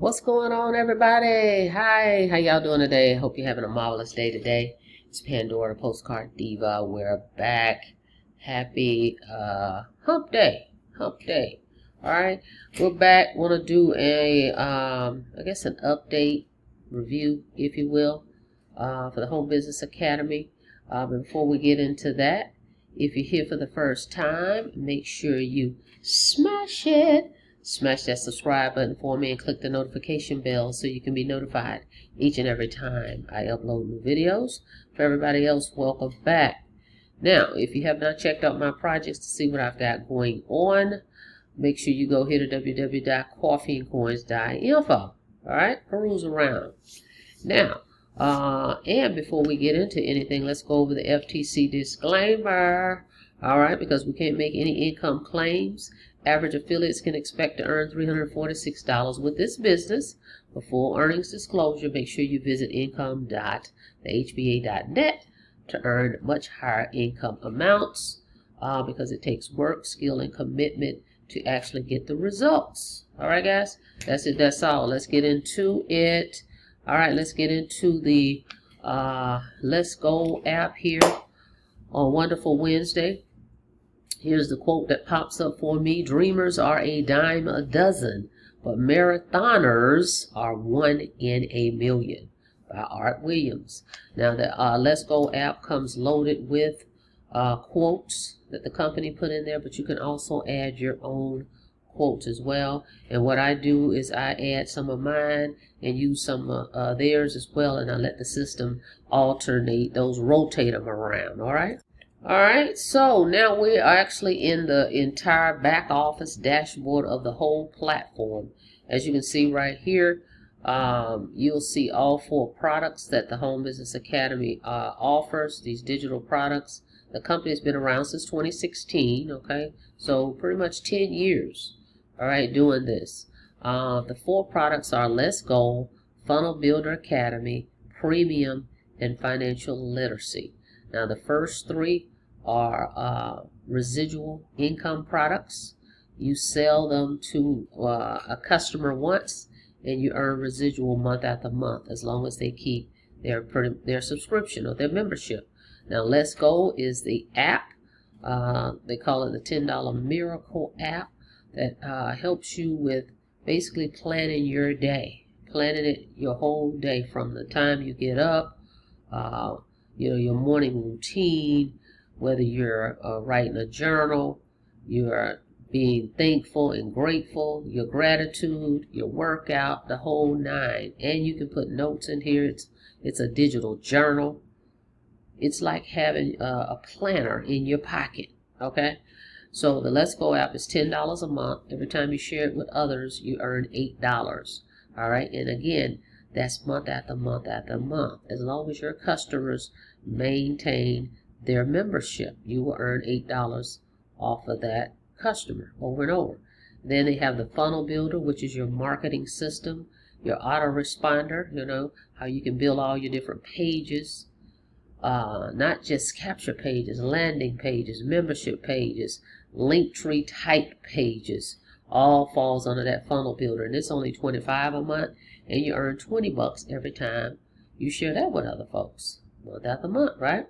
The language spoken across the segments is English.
What's going on, everybody? Hi, how y'all doing today? Hope you're having a marvelous day today. It's Pandora, Postcard Diva. We're back. Happy hump day. Hump day. All right, we're back. Want to do a I guess an update review, if you will, for the Home Business Academy. Before we get into that, if you're here for the first time, make sure you smash it. Smash that subscribe button for me and click the notification bell so you can be notified each and every time I upload new videos. For everybody else, welcome back. Now, if you have not checked out my projects to see what I've got going on, make sure you go here to www.coffeeandcoins.info. Alright, peruse around. Now, and before we get into anything, let's go over the FTC disclaimer. Alright, because we can't make any income claims. Average affiliates can expect to earn $346 with this business. For full earnings disclosure, make sure you visit income.thehba.net to earn much higher income amounts because it takes work, skill, and commitment to actually get the results. All right, guys, that's it. That's all. Let's get into it. All right, let's get into the Let's Go app here on Wonderful Wednesday. Here's the quote that pops up for me. Dreamers are a dime a dozen, but marathoners are 1 in a million, by Art Williams. Now, the Let's Go app comes loaded with quotes that the company put in there, but you can also add your own quotes as well. And what I do is I add some of mine and use some of theirs as well, and I let the system alternate those, rotate them around. All right. Alright, so now we are actually in the entire back office dashboard of the whole platform. As you can see right here, you'll see all 4 products that the Home Business Academy offers, these digital products. The company's been around since 2016, okay? So pretty much 10 years, alright, doing this. The 4 products are Let's Go, Funnel Builder Academy, Premium, and Financial Literacy. Now, the first 3 are residual income products. You sell them to a customer once, and you earn residual month after month as long as they keep their subscription or their membership. Now, Let's Go is the app. They call it the $10 Miracle app that helps you with basically planning your day, planning it your whole day from the time you get up. Your morning routine, whether you're writing a journal, you're being thankful and grateful, your gratitude, your workout, the whole 9. And you can put notes in here. It's a digital journal. It's like having a planner in your pocket, okay? So the Let's Go app is $10 a month. Every time you share it with others, you earn $8, all right? And again, that's month after month after month. As long as your customers maintain their membership, you will earn $8 off of that customer over and over. Then they have the Funnel Builder, which is your marketing system, your autoresponder, how you can build all your different pages, not just capture pages, landing pages, membership pages, Linktree type pages. All falls under that Funnel Builder, and it's only $25 a month, and you earn $20 every time you share that with other folks, month after month, right?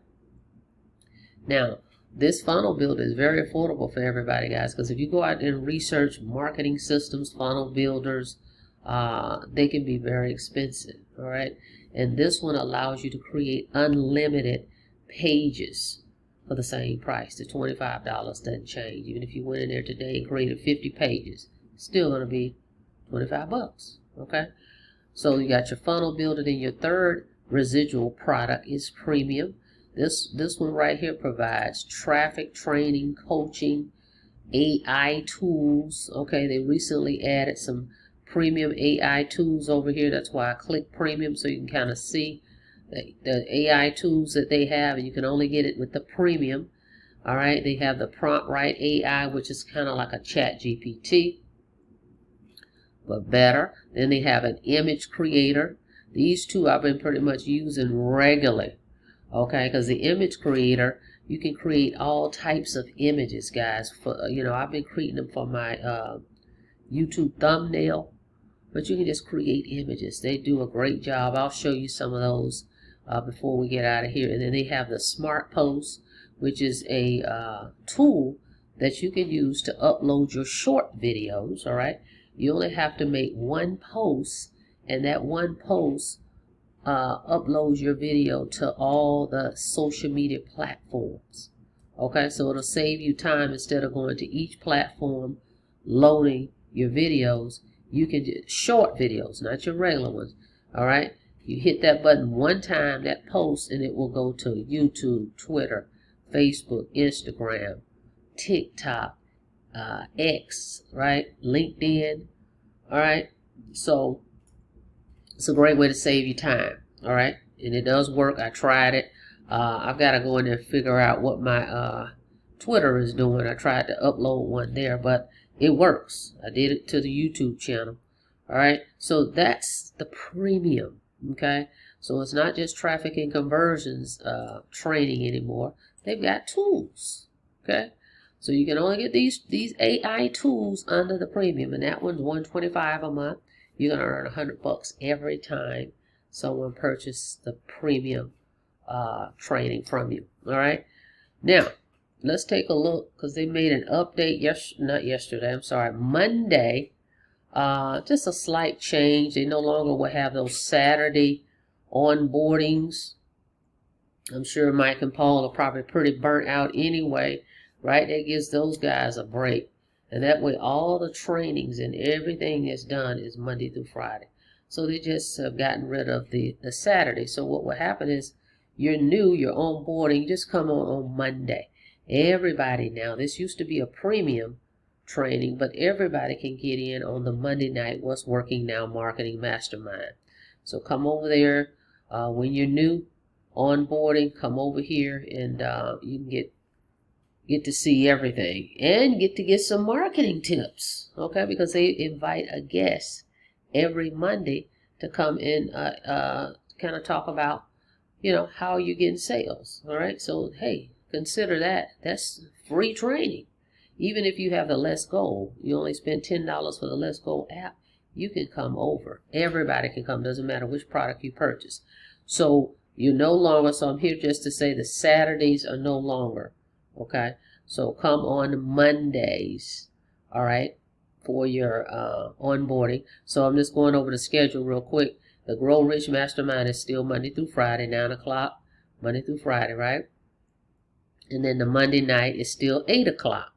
Now, this Funnel Builder is very affordable for everybody, guys, because if you go out and research marketing systems, funnel builders, they can be very expensive, all right? And this one allows you to create unlimited pages for the same price. The $25 doesn't change. Even if you went in there today and created 50 pages, it's still going to be $25, okay? So you got your Funnel Builder. Then your third residual product is Premium. This one right here provides traffic training, coaching, AI tools. Okay, they recently added some premium AI tools over here. That's why I click Premium, so you can kind of see the AI tools that they have, and you can only get it with the Premium. All right, they have the PromptWrite AI, which is kind of like a Chat GPT, but better. Then they have an image creator. These 2 I've been pretty much using regularly, okay, because the image creator, you can create all types of images, guys. For I've been creating them for my YouTube thumbnail, but you can just create images. They do a great job. I'll show you some of those before we get out of here. And then they have the Smart Post, which is a tool that you can use to upload your short videos. All right, you only have to make one post, and that one post uploads your video to all the social media platforms. Okay, so it'll save you time. Instead of going to each platform loading your videos, you can do short videos, not your regular ones. All right, you hit that button one time, that post, and it will go to YouTube, Twitter, Facebook, Instagram, TikTok, X, right, LinkedIn. All right, so it's a great way to save you time. All right, and it does work. I tried it. I've got to go in there and figure out what my Twitter is doing. I tried to upload one there, but it works. I did it to the YouTube channel. All right, so that's the premium. Okay, so it's not just traffic and conversions training anymore. They've got tools. Okay, so you can only get these AI tools under the premium, and that one's $125 a month. You're gonna earn $100 every time someone purchases the premium training from you. All right, now let's take a look, because they made an update not yesterday, I'm sorry, Monday. Just a slight change. They no longer will have those Saturday onboardings. I'm sure Mike and Paul are probably pretty burnt out anyway, right? That gives those guys a break. And that way all the trainings and everything is done is Monday through Friday. So they just have gotten rid of the Saturday. So what will happen is you're onboarding, just come on Monday. Everybody now, this used to be a premium training, but everybody can get in on the Monday night What's Working Now Marketing Mastermind. So come over there when you're new onboarding, come over here and you can get to see everything and get some marketing tips. Okay, because they invite a guest every Monday to come in kind of talk about how you're getting sales. All right, so hey, consider that's free training. Even if you have the Let's Go, you only spend $10 for the Let's Go app, you can come over. Everybody can come, doesn't matter which product you purchase. So you're no longer, so I'm here just to say the Saturdays are no longer. Okay, so come on Mondays, all right, for your onboarding. So I'm just going over the schedule real quick. The Grow Rich Mastermind is still Monday through Friday, 9 o'clock, Monday through Friday, right? And then the Monday night is still 8 o'clock,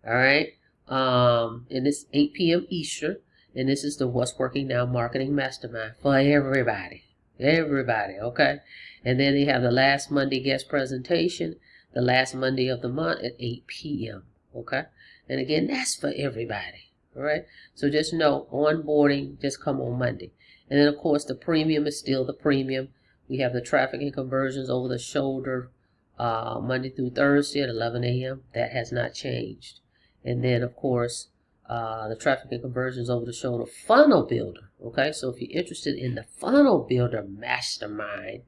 all right? And it's 8 p.m. Eastern, and this is the What's Working Now Marketing Mastermind for everybody, okay? And then they have the last Monday guest presentation, the last Monday of the month at 8 p.m., okay? And again, that's for everybody, all right? So just know, onboarding, just come on Monday. And then, of course, the premium is still the premium. We have the traffic and conversions over the shoulder Monday through Thursday at 11 a.m. That has not changed. And then, of course, the traffic and conversions over the shoulder funnel builder, okay? So if you're interested in the funnel builder mastermind,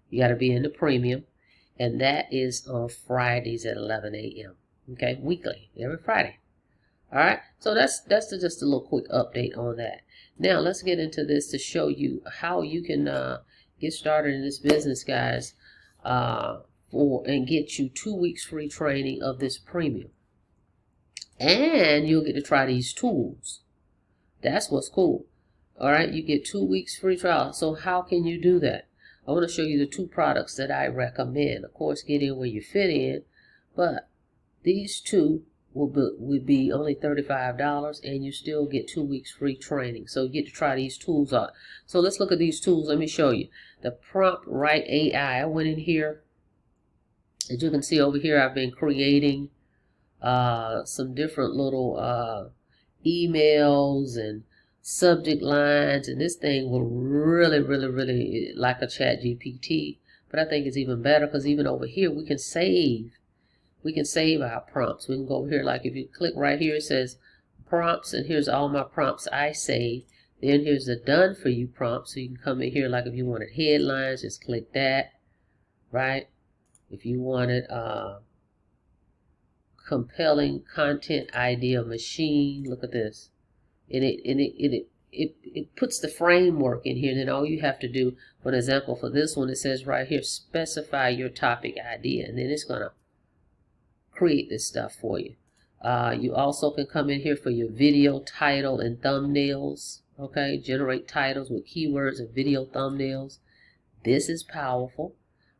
you got to be in the premium. And that is on Fridays at 11 a.m., okay? Weekly, every Friday. All right, so that's just a little quick update on that. Now let's get into this to show you how you can get started in this business, guys, and get you 2 weeks free training of this premium, and you'll get to try these tools. That's what's cool. All right, you get 2 weeks free trial. So how can you do that? I want to show you the 2 products that I recommend. Of course, get in where you fit in, but these 2 would be only $35, and you still get 2 weeks free training. So you get to try these tools out. So let's look at these tools. Let me show you. The PromptWrite AI. I went in here. As you can see over here, I've been creating some different little emails and subject lines, and this thing will really like a chat GPT. But I think it's even better, because even over here we can save our prompts. We can go over here, like if you click right here, it says prompts, and here's all my prompts I saved. Then here's the done for you prompt. So you can come in here, like if you wanted headlines, just click that, right? If you wanted compelling content idea machine, look at this. And it it puts the framework in here. And then all you have to do, for example, for this one, it says right here, specify your topic idea, and then it's gonna create this stuff for you. You also can come in here for your video title and thumbnails. Okay, generate titles with keywords and video thumbnails. This is powerful.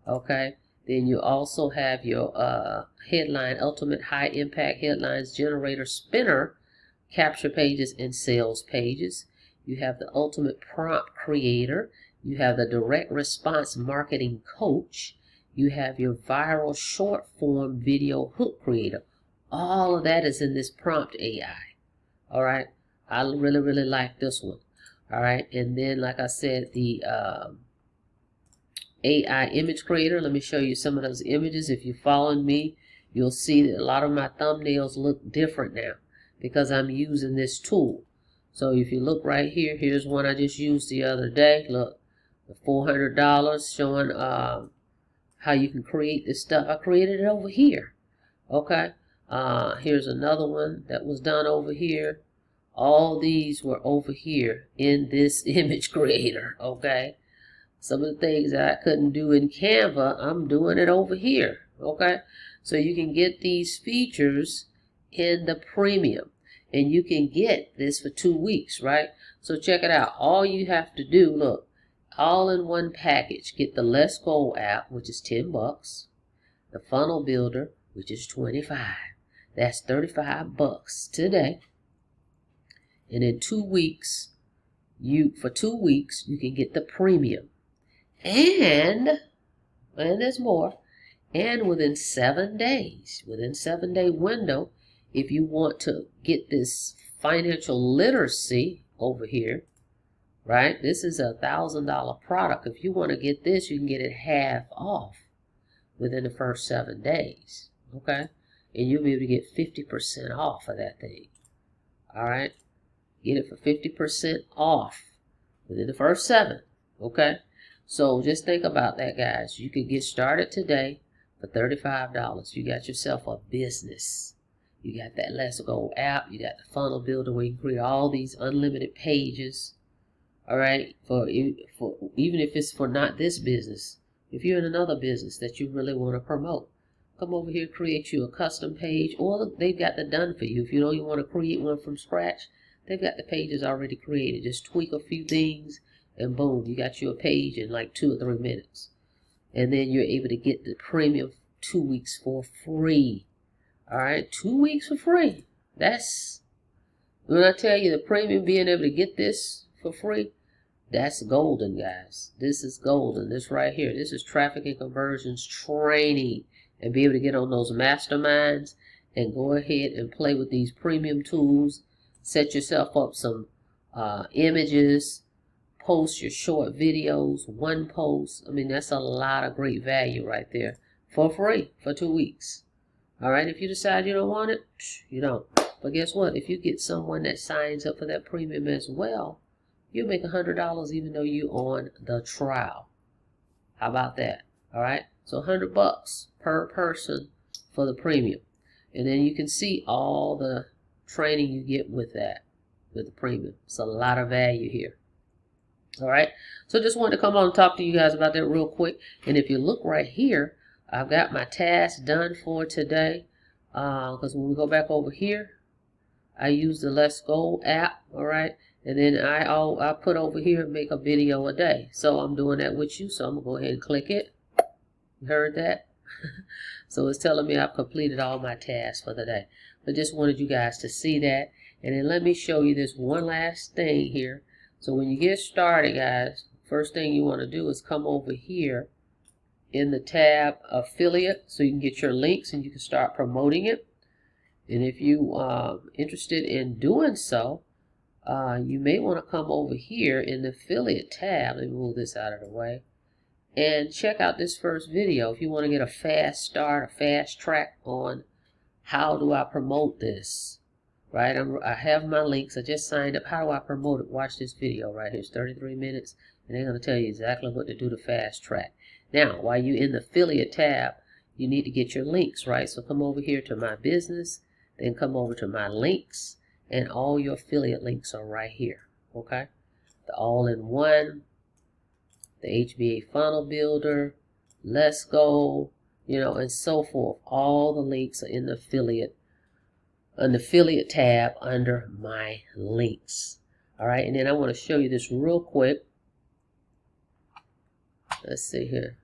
Okay, then you also have your headline, ultimate high impact headlines generator spinner, capture pages and sales pages. You have the ultimate prompt creator. You have the direct response marketing coach. You have your viral short form video hook creator. All of that is in this prompt AI. All right, I really like this one. All right, and then like I said, the AI image creator. Let me show you some of those images. If you're following me, you'll see that a lot of my thumbnails look different now because I'm using this tool. So if you look right here, here's one I just used the other day. Look, the $400 showing how you can create this stuff. I created it over here. Okay, here's another one that was done over here. All these were over here in this image creator. Okay, some of the things that I couldn't do in Canva, I'm doing it over here. Okay, so you can get these features in the premium, and you can get this for 2 weeks, right? So check it out. All you have to do, look, all in one package. Get the Let's Go app, which is $10, the funnel builder, which is $25. That's $35 today. And in 2 weeks, for 2 weeks, you can get the premium. And there's more. And within 7 days, within 7-day window, if you want to get this financial literacy over here, right? This is a $1,000 product. If you want to get this, you can get it half off within the first 7 days. Okay? And you'll be able to get 50% off of that thing. All right? Get it for 50% off within the first 7. Okay? So just think about that, guys. You could get started today for $35. You got yourself a business. You got that Let's Go app. You got the funnel builder where you can create all these unlimited pages. All right? For even if it's for not this business. If you're in another business that you really want to promote, come over here, create you a custom page, or they've got that done for you. If you know you want to create one from scratch, they've got the pages already created. Just tweak a few things, and boom, you got you a page in like 2 or 3 minutes. And then you're able to get the premium 2 weeks for free. All right, 2 weeks for free. That's, when I tell you the premium, being able to get this for free, that's golden, guys. This is golden. This right here, this is traffic and conversions training. And be able to get on those masterminds and go ahead and play with these premium tools. Set yourself up some images, post your short videos, one post. I mean, that's a lot of great value right there for free for 2 weeks. All right, if you decide you don't want it, you don't. But guess what? If you get someone that signs up for that premium as well, you'll make $100 even though you're on the trial. How about that? All right, so $100 per person for the premium. And then you can see all the training you get with that, with the premium. It's a lot of value here. All right, so just wanted to come on and talk to you guys about that real quick. And if you look right here, I've got my task done for today. Because when we go back over here, I use the Let's Go app. All right, and then I put over here, make a video a day. So I'm doing that with you. So I'm gonna go ahead and click it. You heard that? So it's telling me I've completed all my tasks for the day. I just wanted you guys to see that. And then let me show you this one last thing here. So when you get started, guys, first thing you want to do is come over here in the tab affiliate so you can get your links and you can start promoting it. And if you are interested in doing so, you may want to come over here in the affiliate tab. Let me move this out of the way. And check out this first video if you want to get a fast start, a fast track on how do I promote this. Right, I have my links. I just signed up. How do I promote it? Watch this video right here. It's 33 minutes, and they're going to tell you exactly what to do to fast track. Now, while you're in the affiliate tab, you need to get your links, right? So come over here to my business, then come over to my links, and all your affiliate links are right here. Okay, the all-in-one, the HBA funnel builder, let's go, you know, and so forth. All the links are in the affiliate tab under my links. All right, and then I want to show you this real quick. Let's see here.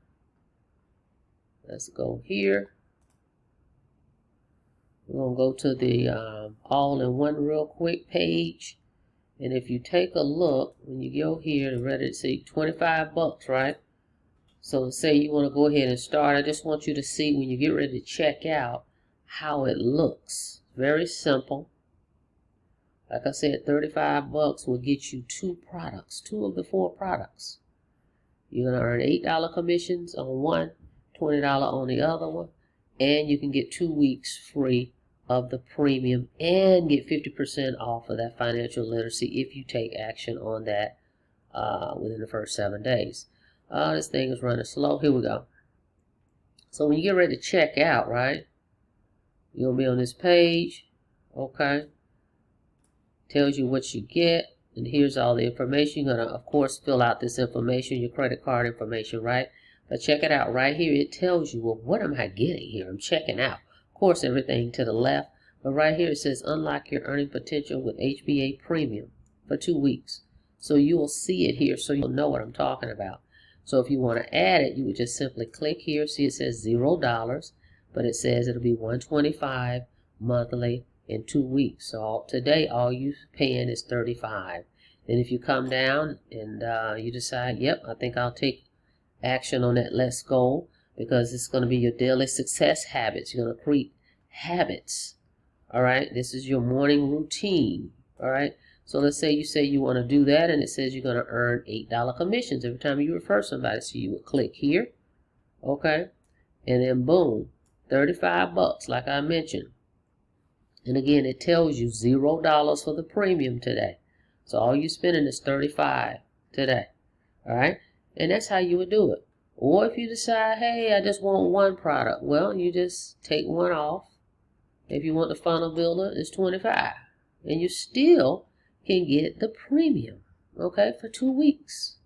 Let's go here. We're going to go to the all-in-one real quick page. And if you take a look, when you go here to Reddit, see $25, right? So say you want to go ahead and start. I just want you to see when you get ready to check out how it looks. Very simple. Like I said, $35 will get you 2 products, 2 of the 4 products. You're going to earn $8 commissions on one, $20 on the other one, and you can get 2 weeks free of the premium and get 50% off of that financial literacy if you take action on that within the first 7 days. This thing is running slow. Here we go. So when you get ready to check out, right, you'll be on this page. Okay. Tells you what you get. And here's all the information. You're going to, of course, fill out this information, your credit card information, right? But check it out right here. It tells you, well, what am I getting here? I'm checking out. Of course, everything to the left. But right here it says, unlock your earning potential with HBA Premium for 2 weeks. So you will see it here so you'll know what I'm talking about. So if you want to add it, you would just simply click here. See, it says $0, but it says it'll be $125 monthly in 2 weeks. So today, all you paying is $35. Then if you come down and you decide, yep, I think I'll take action on that let's go, because it's going to be your daily success habits. You're going to create habits. All right. This is your morning routine. All right. So let's say you want to do that, and it says you're going to earn $8 commissions every time you refer somebody. So you would click here. Okay. And then boom, $35 like I mentioned. And again, it tells you $0 for the premium today. So all you're spending is $35 today. All right. And that's how you would do it. Or if you decide, hey, I just want one product, well, you just take one off. If you want the funnel builder, it's $25. And you still can get the premium, okay, for 2 weeks.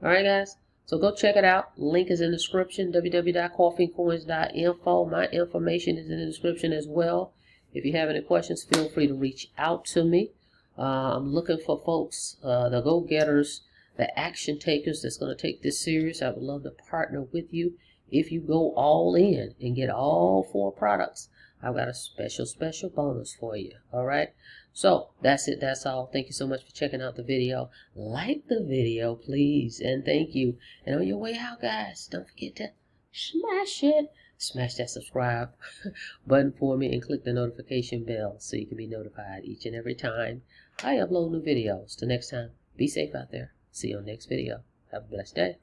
All right, guys. So go check it out. Link is in the description, www.coffeeandcoins.info. My information is in the description as well. If you have any questions, feel free to reach out to me. I'm looking for folks, the go-getters, the action takers that's going to take this serious. I would love to partner with you. If you go all in and get all 4 products, I've got a special bonus for you. All right. So that's it. That's all. Thank you so much for checking out the video. Like the video, please. And thank you. And on your way out, guys, don't forget to smash it. Smash that subscribe button for me and click the notification bell so you can be notified each and every time I upload new videos. Till next time, be safe out there. See you on the next video. Have a blessed day.